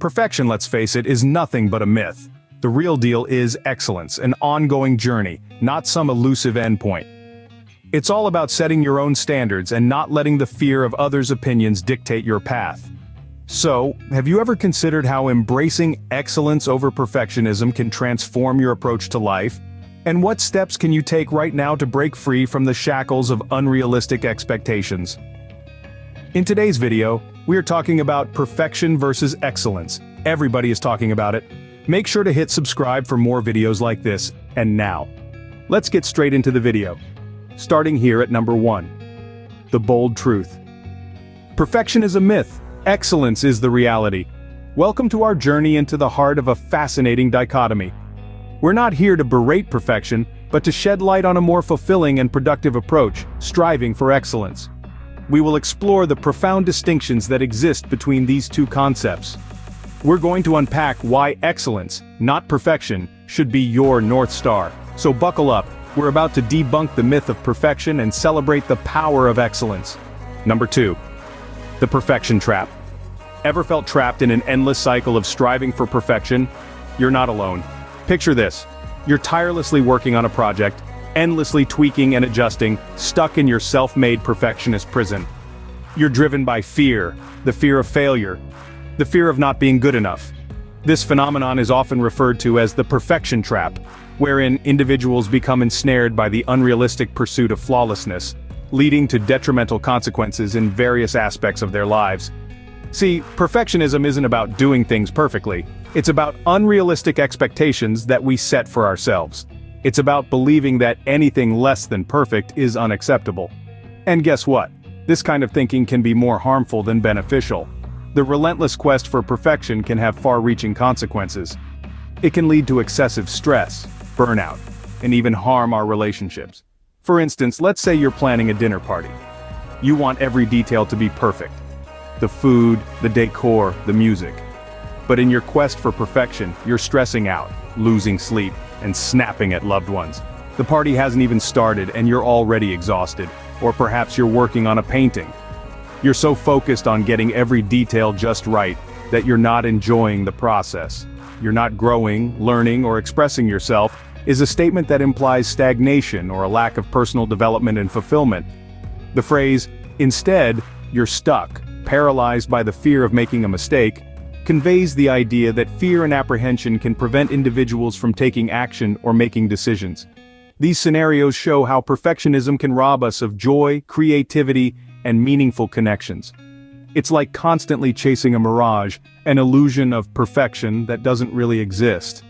Perfection, let's face it, is nothing but a myth. The real deal is excellence, an ongoing journey, not some elusive endpoint. It's all about setting your own standards and not letting the fear of others' opinions dictate your path. So, have you ever considered how embracing excellence over perfectionism can transform your approach to life? And what steps can you take right now to break free from the shackles of unrealistic expectations? In today's video, we are talking about perfection versus excellence. Everybody is talking about it. Make sure to hit subscribe for more videos like this, and now, let's get straight into the video. Starting here at number 1. The bold truth. Perfection is a myth. Excellence is the reality. Welcome to our journey into the heart of a fascinating dichotomy. We're not here to berate perfection, but to shed light on a more fulfilling and productive approach, striving for excellence. We will explore the profound distinctions that exist between these two concepts. We're going to unpack why excellence, not perfection, should be your North Star. So buckle up, we're about to debunk the myth of perfection and celebrate the power of excellence. Number 2. The perfection trap. Ever felt trapped in an endless cycle of striving for perfection? You're not alone. Picture this. You're tirelessly working on a project, endlessly tweaking and adjusting, stuck in your self-made perfectionist prison. You're driven by fear, the fear of failure, the fear of not being good enough. This phenomenon is often referred to as the perfection trap, wherein individuals become ensnared by the unrealistic pursuit of flawlessness, leading to detrimental consequences in various aspects of their lives. See, perfectionism isn't about doing things perfectly. It's about unrealistic expectations that we set for ourselves. It's about believing that anything less than perfect is unacceptable. And guess what? This kind of thinking can be more harmful than beneficial. The relentless quest for perfection can have far-reaching consequences. It can lead to excessive stress, burnout, and even harm our relationships. For instance, let's say you're planning a dinner party. You want every detail to be perfect. The food, the decor, the music. But in your quest for perfection, you're stressing out, losing sleep, and snapping at loved ones. The party hasn't even started and you're already exhausted. Or perhaps you're working on a painting. You're so focused on getting every detail just right that you're not enjoying the process. You're not growing, learning, or expressing yourself is a statement that implies stagnation or a lack of personal development and fulfillment. The phrase, "Instead, you're stuck, paralyzed by the fear of making a mistake," conveys the idea that fear and apprehension can prevent individuals from taking action or making decisions. These scenarios show how perfectionism can rob us of joy, creativity, and meaningful connections. It's like constantly chasing a mirage, an illusion of perfection that doesn't really exist.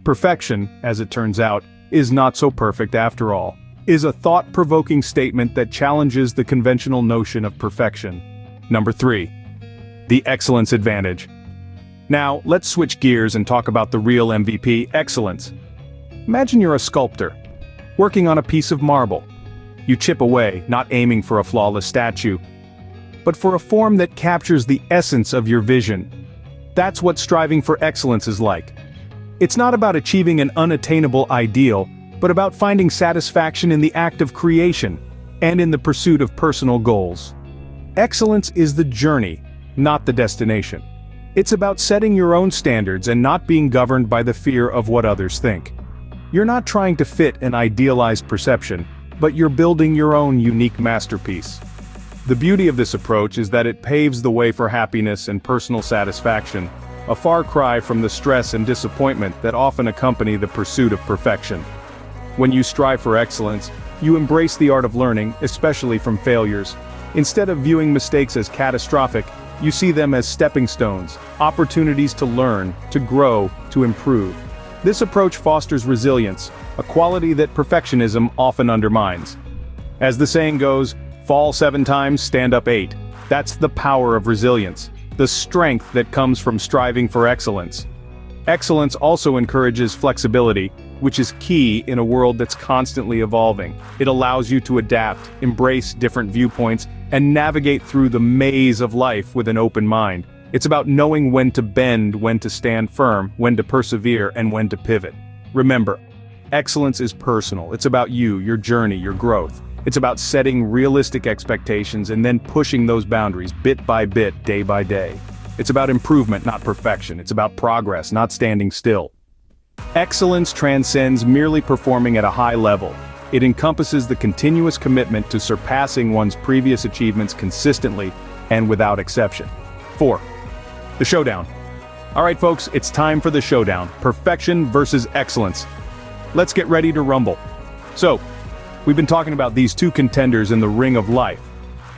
Perfection, as it turns out, is not so perfect after all, is a thought-provoking statement that challenges the conventional notion of perfection. Number 3. The excellence advantage. Now, let's switch gears and talk about the real MVP, excellence. Imagine you're a sculptor, working on a piece of marble. You chip away, not aiming for a flawless statue, but for a form that captures the essence of your vision. That's what striving for excellence is like. It's not about achieving an unattainable ideal, but about finding satisfaction in the act of creation, and in the pursuit of personal goals. Excellence is the journey, not the destination. It's about setting your own standards and not being governed by the fear of what others think. You're not trying to fit an idealized perception, but you're building your own unique masterpiece. The beauty of this approach is that it paves the way for happiness and personal satisfaction, a far cry from the stress and disappointment that often accompany the pursuit of perfection. When you strive for excellence, you embrace the art of learning, especially from failures. Instead of viewing mistakes as catastrophic, you see them as stepping stones, opportunities to learn, to grow, to improve. This approach fosters resilience, a quality that perfectionism often undermines. As the saying goes, fall 7 times, stand up 8. That's the power of resilience, the strength that comes from striving for excellence. Excellence also encourages flexibility, which is key in a world that's constantly evolving. It allows you to adapt, embrace different viewpoints, and navigate through the maze of life with an open mind. It's about knowing when to bend, when to stand firm, when to persevere, and when to pivot. Remember, excellence is personal. It's about you, your journey, your growth. It's about setting realistic expectations and then pushing those boundaries bit by bit, day by day. It's about improvement, not perfection. It's about progress, not standing still. Excellence transcends merely performing at a high level. It encompasses the continuous commitment to surpassing one's previous achievements consistently and without exception. 4. The showdown. Alright folks, it's time for the showdown. Perfection versus excellence. Let's get ready to rumble. So, we've been talking about these two contenders in the ring of life.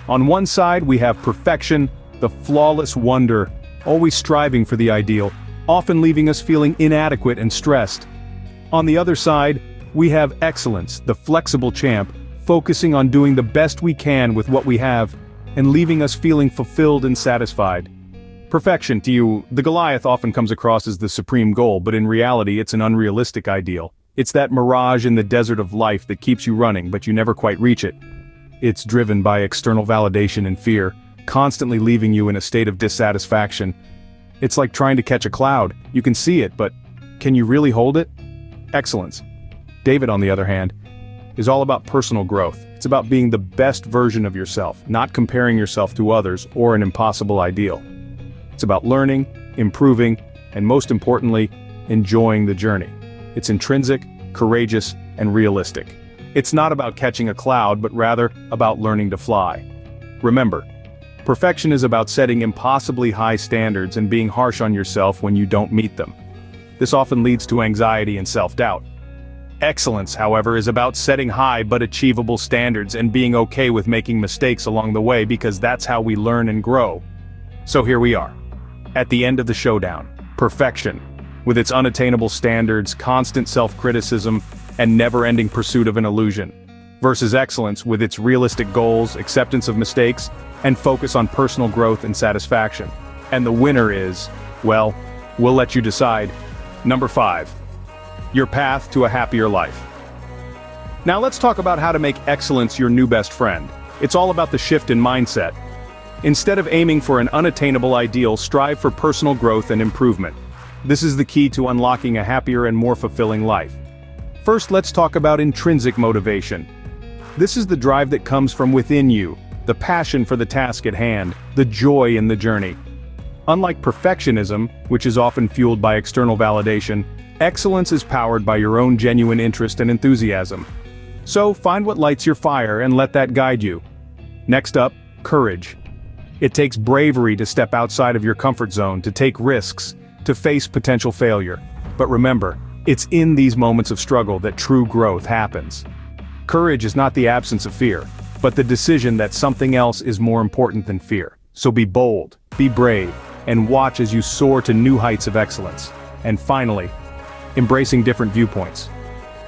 On one side we have perfection, the flawless wonder, always striving for the ideal, often leaving us feeling inadequate and stressed. On the other side, we have excellence, the flexible champ, focusing on doing the best we can with what we have, and leaving us feeling fulfilled and satisfied. Perfection to you, the Goliath often comes across as the supreme goal, but in reality it's an unrealistic ideal. It's that mirage in the desert of life that keeps you running, but you never quite reach it. It's driven by external validation and fear, constantly leaving you in a state of dissatisfaction. It's like trying to catch a cloud. You can see it, but can you really hold it? Excellence. David, on the other hand, is all about personal growth. It's about being the best version of yourself, not comparing yourself to others or an impossible ideal. It's about learning, improving, and most importantly, enjoying the journey. It's intrinsic, courageous, and realistic. It's not about catching a cloud, but rather about learning to fly. Remember, perfection is about setting impossibly high standards and being harsh on yourself when you don't meet them. This often leads to anxiety and self-doubt. Excellence, however, is about setting high but achievable standards and being okay with making mistakes along the way, because that's how we learn and grow. So here we are, at the end of the showdown. Perfection, with its unattainable standards, constant self-criticism, and never-ending pursuit of an illusion, versus excellence with its realistic goals, acceptance of mistakes, and focus on personal growth and satisfaction. And the winner is, well, we'll let you decide. Number 5. Your path to a happier life. Now let's talk about how to make excellence your new best friend. It's all about the shift in mindset. Instead of aiming for an unattainable ideal, strive for personal growth and improvement. This is the key to unlocking a happier and more fulfilling life. First, let's talk about intrinsic motivation. This is the drive that comes from within you, the passion for the task at hand, the joy in the journey. Unlike perfectionism, which is often fueled by external validation, excellence is powered by your own genuine interest and enthusiasm. So find what lights your fire and let that guide you. Next up, courage. It takes bravery to step outside of your comfort zone, to take risks, to face potential failure. But remember, it's in these moments of struggle that true growth happens. Courage is not the absence of fear, but the decision that something else is more important than fear. So be bold, be brave, and watch as you soar to new heights of excellence. And finally, embracing different viewpoints.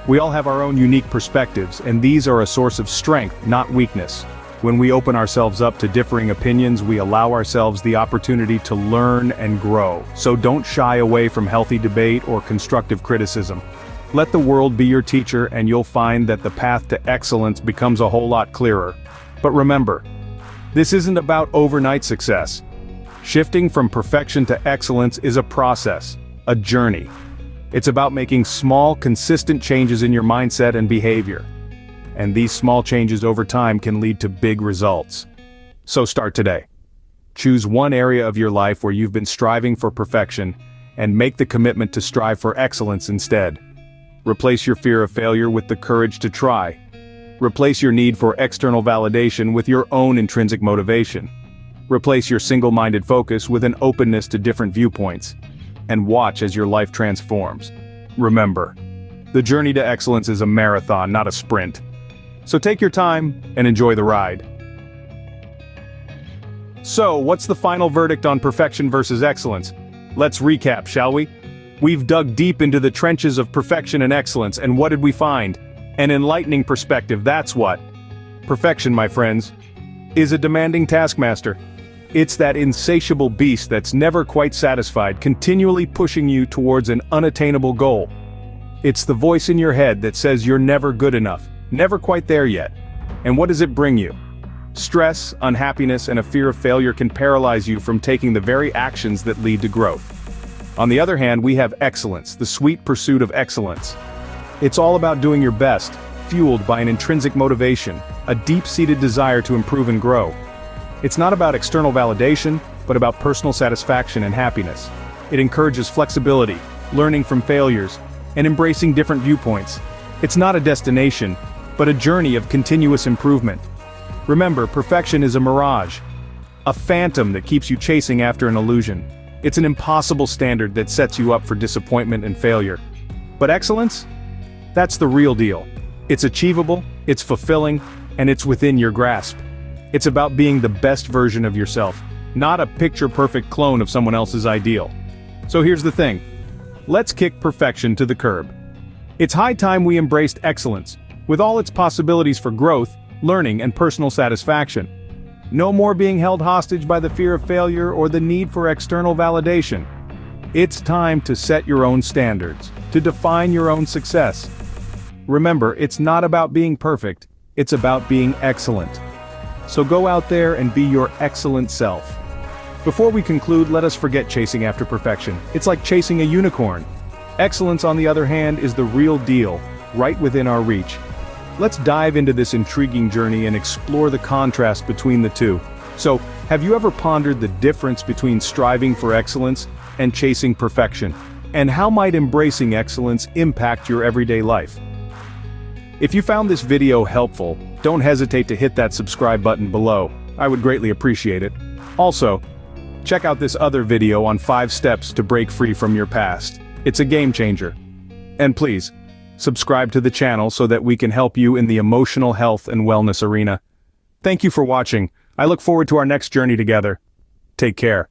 We all have our own unique perspectives, and these are a source of strength, not weakness. When we open ourselves up to differing opinions, we allow ourselves the opportunity to learn and grow. So don't shy away from healthy debate or constructive criticism. Let the world be your teacher, and you'll find that the path to excellence becomes a whole lot clearer. But remember, this isn't about overnight success. Shifting from perfection to excellence is a process, a journey. It's about making small, consistent changes in your mindset and behavior. And these small changes over time can lead to big results. So start today. Choose one area of your life where you've been striving for perfection, and make the commitment to strive for excellence instead. Replace your fear of failure with the courage to try. Replace your need for external validation with your own intrinsic motivation. Replace your single-minded focus with an openness to different viewpoints. And watch as your life transforms. Remember, the journey to excellence is a marathon, not a sprint. So take your time and enjoy the ride. So, what's the final verdict on perfection versus excellence? Let's recap, shall we? We've dug deep into the trenches of perfection and excellence, and what did we find? An enlightening perspective, that's what. Perfection, my friends, is a demanding taskmaster. It's that insatiable beast that's never quite satisfied, continually pushing you towards an unattainable goal. It's the voice in your head that says you're never good enough, never quite there yet. And what does it bring you? Stress, unhappiness, and a fear of failure can paralyze you from taking the very actions that lead to growth. On the other hand, we have excellence, the sweet pursuit of excellence. It's all about doing your best, fueled by an intrinsic motivation, a deep-seated desire to improve and grow. It's not about external validation, but about personal satisfaction and happiness. It encourages flexibility, learning from failures, and embracing different viewpoints. It's not a destination, but a journey of continuous improvement. Remember, perfection is a mirage, a phantom that keeps you chasing after an illusion. It's an impossible standard that sets you up for disappointment and failure. But excellence? That's the real deal. It's achievable, it's fulfilling, and it's within your grasp. It's about being the best version of yourself, not a picture-perfect clone of someone else's ideal. So here's the thing. Let's kick perfection to the curb. It's high time we embraced excellence, with all its possibilities for growth, learning, and personal satisfaction. No more being held hostage by the fear of failure or the need for external validation. It's time to set your own standards, to define your own success. Remember, it's not about being perfect, it's about being excellent. So go out there and be your excellent self. Before we conclude, let us forget chasing after perfection. It's like chasing a unicorn. Excellence, on the other hand, is the real deal, right within our reach. Let's dive into this intriguing journey and explore the contrast between the two. So, have you ever pondered the difference between striving for excellence and chasing perfection? And how might embracing excellence impact your everyday life? If you found this video helpful, don't hesitate to hit that subscribe button below. I would greatly appreciate it. Also, check out this other video on 5 steps to break free from your past. It's a game changer. And please, subscribe to the channel so that we can help you in the emotional health and wellness arena. Thank you for watching. I look forward to our next journey together. Take care.